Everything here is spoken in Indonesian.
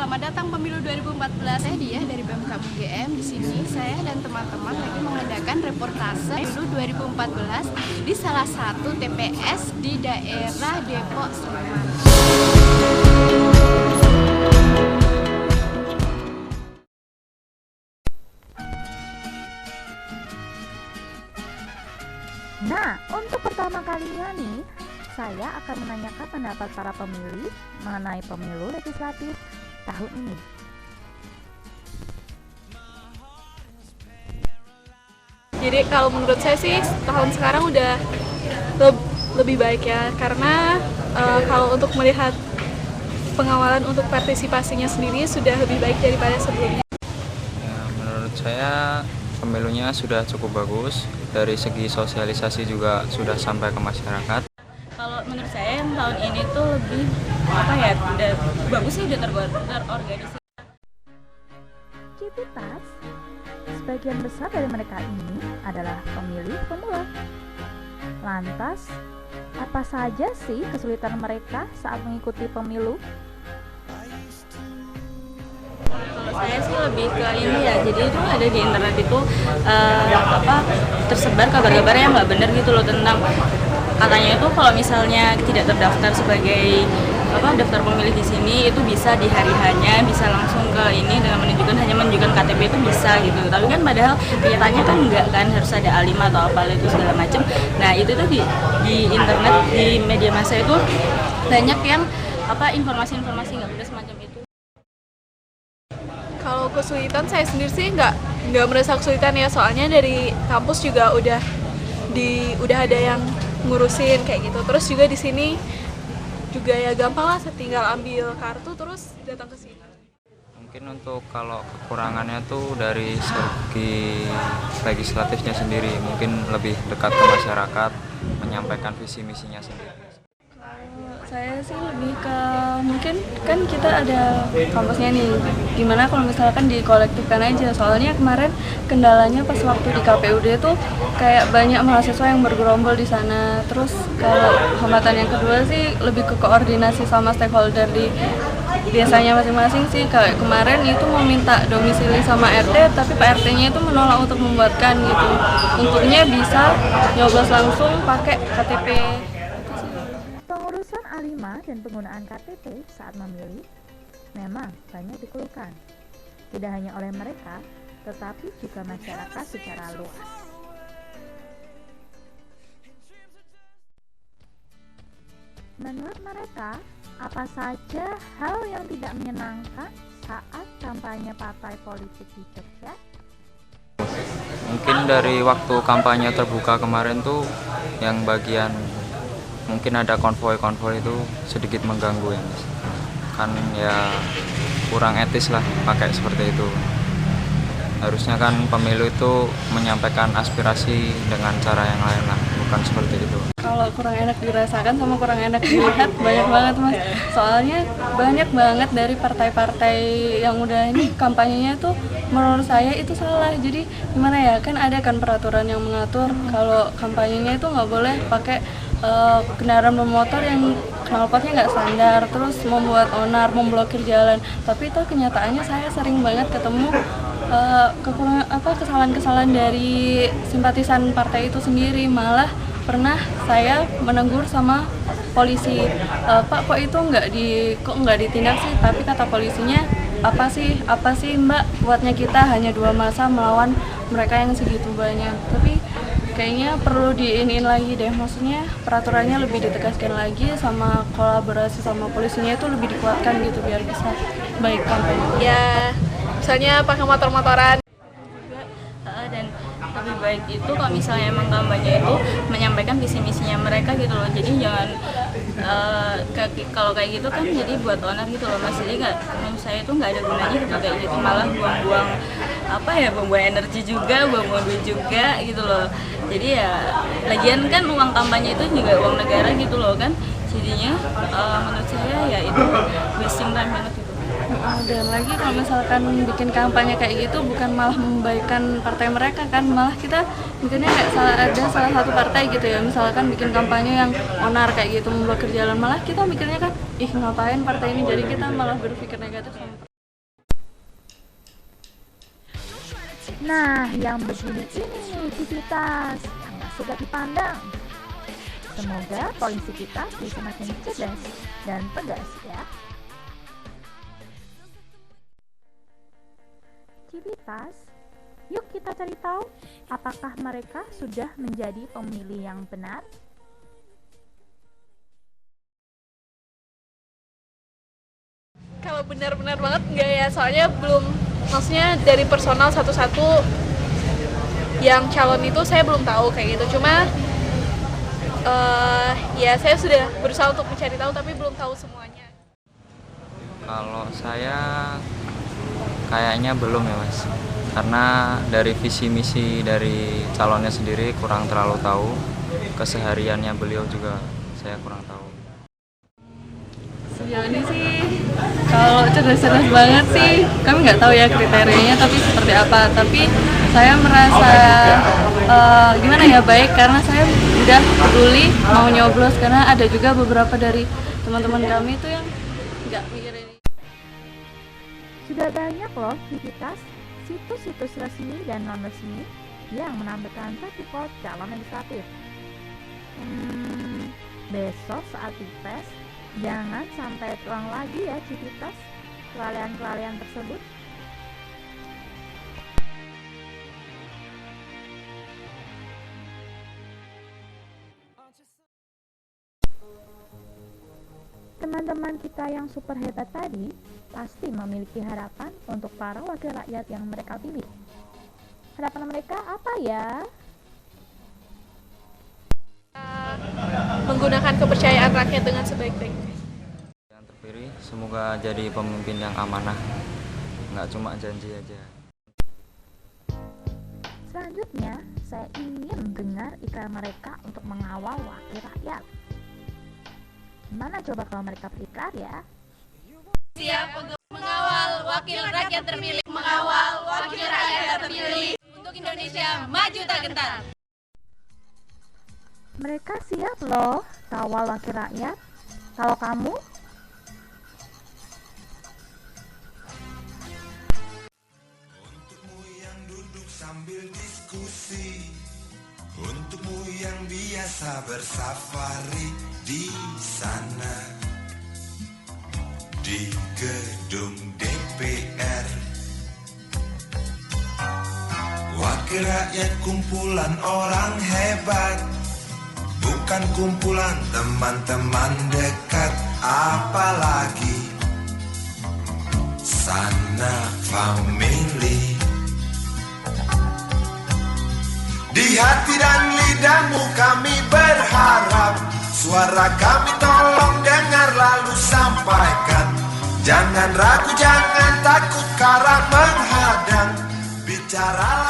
selamat datang pemilu 2014. Saya Dia dari BMKM UGM. Di sini saya dan teman-teman lagi mengadakan reportase pemilu 2014 di salah satu TPS di daerah Depok, Sleman. Nah, untuk pertama kalinya nih, saya akan menanyakan pendapat para pemilih mengenai pemilu legislatif tahun ini. Jadi kalau menurut saya sih tahun sekarang udah lebih baik ya, karena kalau untuk melihat pengawalan untuk partisipasinya sendiri sudah lebih baik daripada sebelumnya. Ya, menurut saya pemilunya sudah cukup bagus, dari segi sosialisasi juga sudah sampai ke masyarakat. Kalau menurut saya yang tahun ini tuh lebih udah bagus sih, udah terorganisir. Civitas, sebagian besar dari mereka ini adalah pemilih pemula. Lantas, apa saja sih kesulitan mereka saat mengikuti pemilu? Kalau saya sih lebih ke ini ya, jadi itu ada di internet itu tersebar kabar-kabar yang nggak benar gitu loh, tentang katanya itu kalau misalnya tidak terdaftar sebagai daftar pemilih di sini itu bisa di hari hanya bisa langsung ke ini dengan menunjukkan KTP itu bisa gitu. Tapi kan padahal kenyataannya kan enggak kan, harus ada A5 atau apa itu segala macam. Nah, itu tuh di internet, di media massa itu banyak yang informasi-informasi nggak benar semacam itu. Kalau kesulitan saya sendiri sih nggak merasa kesulitan ya, soalnya dari kampus juga udah ada yang ngurusin kayak gitu. Terus juga di sini juga ya gampang lah, tinggal ambil kartu terus datang ke sini. Mungkin untuk kalau kekurangannya tuh dari segi legislatifnya sendiri, mungkin lebih dekat ke masyarakat, menyampaikan visi misinya sendiri. Saya sih lebih ke, mungkin kan kita ada kampusnya nih, gimana kalau misalkan dikolektifkan aja. Soalnya kemarin kendalanya pas waktu di KPUD tuh kayak banyak mahasiswa yang bergerombol di sana. Terus kalau hambatan yang kedua sih lebih ke koordinasi sama stakeholder di desanya masing-masing sih. Kayak kemarin itu mau minta domisili sama RT, tapi Pak RT-nya itu menolak untuk membuatkan gitu. Untungnya bisa nyoblos langsung pakai KTP. Pengurusan A5 dan penggunaan KTP saat memilih memang banyak dikeluhkan, tidak hanya oleh mereka, tetapi juga masyarakat secara luas. Menurut mereka, apa saja hal yang tidak menyenangkan saat kampanye partai politik di Jogja? Mungkin dari waktu kampanye terbuka kemarin tuh yang bagian mungkin ada konvoi itu sedikit mengganggu ya, Mas. Kan ya kurang etis lah pakai seperti itu. Harusnya kan pemilu itu menyampaikan aspirasi dengan cara yang lain lah, bukan seperti itu. Kalau kurang enak dirasakan sama kurang enak dilihat banyak banget, Mas. Soalnya banyak banget dari partai-partai yang udah ini kampanyenya tuh menurut saya itu salah. Jadi gimana ya, kan ada kan peraturan yang mengatur kalau kampanyenya itu nggak boleh pakai kendaraan bermotor yang knalpotnya nggak standar, terus membuat onar, memblokir jalan. Tapi itu kenyataannya saya sering banget ketemu kesalahan-kesalahan dari simpatisan partai itu sendiri. Malah pernah saya menegur sama polisi, Pak kok itu nggak ditindak sih? Tapi kata polisinya, apa sih Mbak, buatnya kita hanya 2 masa melawan mereka yang segitu banyak. Tapi kayaknya perlu diiniin lagi deh, maksudnya peraturannya lebih ditegaskan lagi, sama kolaborasi sama polisinya itu lebih dikuatkan gitu biar bisa baik kampanye. Ya, misalnya pakai motor-motoran juga, Dan lebih baik itu kalau misalnya emang kampanye itu menyampaikan visi misinya mereka gitu loh. Jadi jangan kalau kayak gitu kan jadi buat onar gitu loh, Mas. Jadi menurut saya itu nggak ada gunanya gitu kayak gitu, malah buang-buang energi juga, buang-buang duit juga gitu loh. Jadi ya lagian kan uang kampanye itu juga uang negara gitu loh kan. Jadinya menurut saya ya itu wasting time banget gitu. Dan lagi kalau misalkan bikin kampanye kayak gitu bukan malah membaikkan partai mereka kan, malah kita mikirnya kayak ada salah satu partai gitu ya, misalkan bikin kampanye yang onar kayak gitu, memblokir jalan, malah kita mikirnya kan ih ngapain partai ini, jadi kita malah berpikir negatif sama Nah, yang begini ini nih civitas yang gak suka dipandang. Semoga polisi kita bisa makin cerdas dan tegas ya. Civitas, yuk kita cari tahu apakah mereka sudah menjadi pemilih yang benar. Kalau benar-benar banget enggak ya, soalnya belum, maksudnya dari personal satu-satu yang calon itu saya belum tahu kayak gitu. Cuma ya saya sudah berusaha untuk mencari tahu tapi belum tahu semuanya. Kalau saya kayaknya belum ya Mas, karena dari visi misi dari calonnya sendiri kurang terlalu tahu, kesehariannya beliau juga saya kurang tahu. Sejauh ini sih kalau cerdas-cerdas banget sih kami nggak tahu ya kriterianya tapi seperti apa, tapi saya merasa gimana ya, baik karena saya udah peduli mau nyoblos, karena ada juga beberapa dari teman-teman kami itu yang nggak mikirin. Sudah banyak loh civitas situs-situs resmi dan non-resmi yang menampilkan vertikal calon legislatif. Besok saat tes, jangan sampai terulang lagi ya civitas kelalaian-kelalaian tersebut. Teman-teman kita yang super hebat tadi pasti memiliki harapan untuk para wakil rakyat yang mereka pilih. Harapan mereka apa ya? Menggunakan kepercayaan rakyat dengan sebaik-baiknya. Yang terpilih semoga jadi pemimpin yang amanah, nggak cuma janji aja. Selanjutnya, saya ingin dengar iklan mereka untuk mengawal wakil rakyat. Gimana coba kalau mereka berikrar ya? Siap untuk mengawal wakil rakyat terpilih, mengawal wakil rakyat terpilih untuk Indonesia maju tak gentar. Mereka siap loh kawal wakil rakyat. Kalau kamu? Untukmu yang duduk sambil diskusi, untukmu yang biasa bersafari di sana, di gedung DPR. Wakil rakyat kumpulan orang hebat, bukan kumpulan teman-teman dekat, apalagi sana family. Di hati dan lidahmu kami berharap, suara kami tolong dengar lalu sampaikan. Jangan ragu, jangan takut karena menghadang, bicara